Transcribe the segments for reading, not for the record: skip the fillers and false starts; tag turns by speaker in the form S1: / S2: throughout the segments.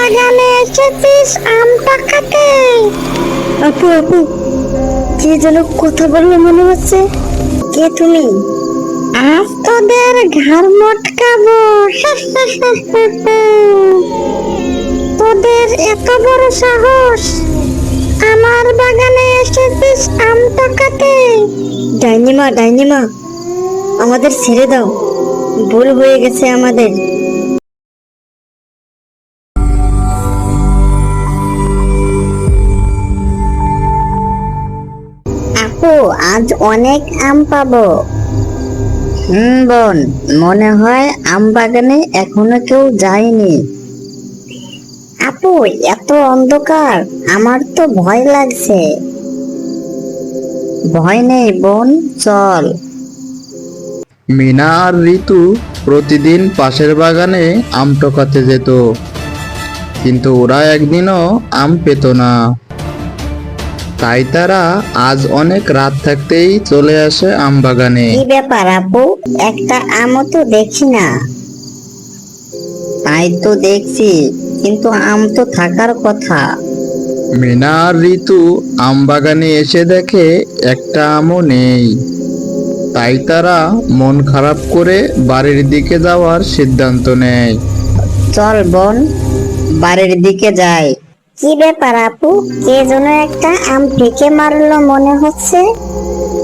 S1: বাগানে এসেছিস আম পাকাতে?
S2: আপু আপু, কে যেন কথা বললো মনে হচ্ছে। কে তুমি?
S1: আজ তোদের ঘাড় মটকাবো। তোদের এত বড় সাহস, আমার বাগানে এসেছিস আম পাকাতে?
S2: ডাইনিমা ডাইনিমা, আমাদের ছেড়ে দাও, ভুল হয়ে গেছে আমাদের।
S1: আপু, আজ অনেক আম পাবো।
S2: বোন, মনে হয় আম বাগানে এখনো কেউ যায়নি।
S1: আপু, এত অন্ধকার, আমার তো ভয় লাগছে।
S2: ভয় নেই বোন, চল।
S3: মিনা আর ঋতু প্রতিদিন পাশের বাগানে আম টকাতে যেত, কিন্তু ওরা একদিনও আম পেত না। তাই তারা আজ অনেক রাত থাকতেই চলে আসে আম বাগানে।
S1: কি ব্যাপার আপু, একটা আমও তো দেখি না।
S2: তাই তো দেখছি, কিন্তু আম তো থাকার কথা।
S3: মিনা আর ঋতু আম বাগানে এসে দেখে একটা আমও নেই। তাই তারা মন খারাপ করে বাড়ির দিকে যাওয়ার সিদ্ধান্ত নেয়।
S2: চল বোন, বাড়ির দিকে যাই।
S1: কি ব্যাপার আপু, কে যেন একটা আম ফেঁকে মারলো মনে হচ্ছে।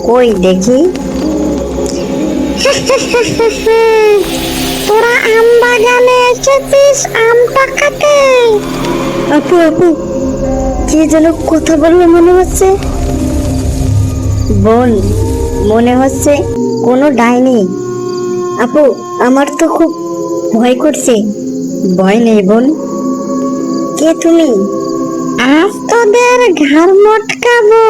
S2: কই দেখি।
S1: তোরা আম বাগানে এসেছিস আম পাকাতে?
S2: আপু আপু, কে যেন কথা বললো মনে হচ্ছে। বোন, মনে হচ্ছে কোনো ডাইনি। আপু, আমার তো খুব ভয় করছে। ভয় নেই বোন। কে তুমি?
S1: আজ তোদের ঘাড় মটকাবো।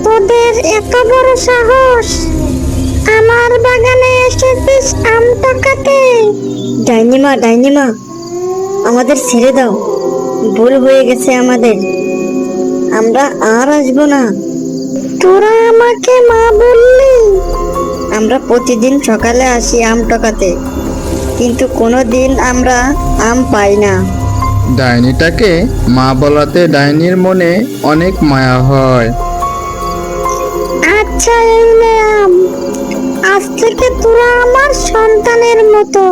S1: তোদের এত বড় সাহস, আমার বাগানে এসেছিস আম পাকাতে?
S2: ডাইনিমা ডাইনিমা, আমাদের ছেড়ে দাও, ভুল হয়ে গেছে আমাদের। আমরা আর আসবো না।
S1: তোরা আমাকে মা বললি?
S2: আমরা প্রতিদিন সকালে আসি আম টকাতে, কিন্তু কোনোদিন আমরা আম পাই না।
S3: ডাইনিটাকে মা বলাতে ডাইনির মনে অনেক মায়া হয়।
S1: আচ্ছা, এই নে আম। আজ থেকে তোরা আমার সন্তানের মতো।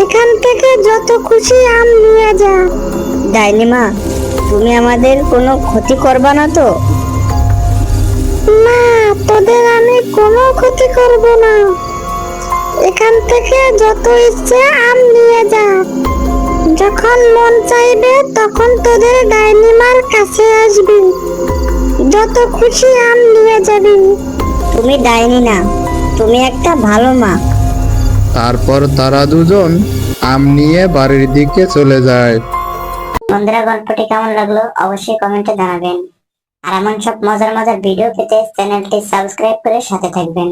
S1: এখান থেকে যত খুশি আম নিয়ে যা।
S2: ডাইনিমা, তুমি আমাদের কোনো ক্ষতি করবা না তো?
S1: না, তোদের আমি কোনো ক্ষতি করব না। এখান থেকে যত ইচ্ছে আম নিয়ে যা। যখন মন চাইবে তখন তোদের ডাইনিমার কাছে আসবি, যত খুশি আম নিয়ে যাবি।
S2: তুমি ডাইনি না, তুমি একটা ভালো মা।
S3: তারপর তারা দুজন আম নিয়ে বাড়ির দিকে চলে যায়।
S4: বন্ধুরা, গল্পটি কেমন লাগলো অবশ্যই কমেন্টে জানাবেন। আর এমন সব মজার মজার ভিডিও পেতে চ্যানেলটি সাবস্ক্রাইব করে সাথে থাকবেন।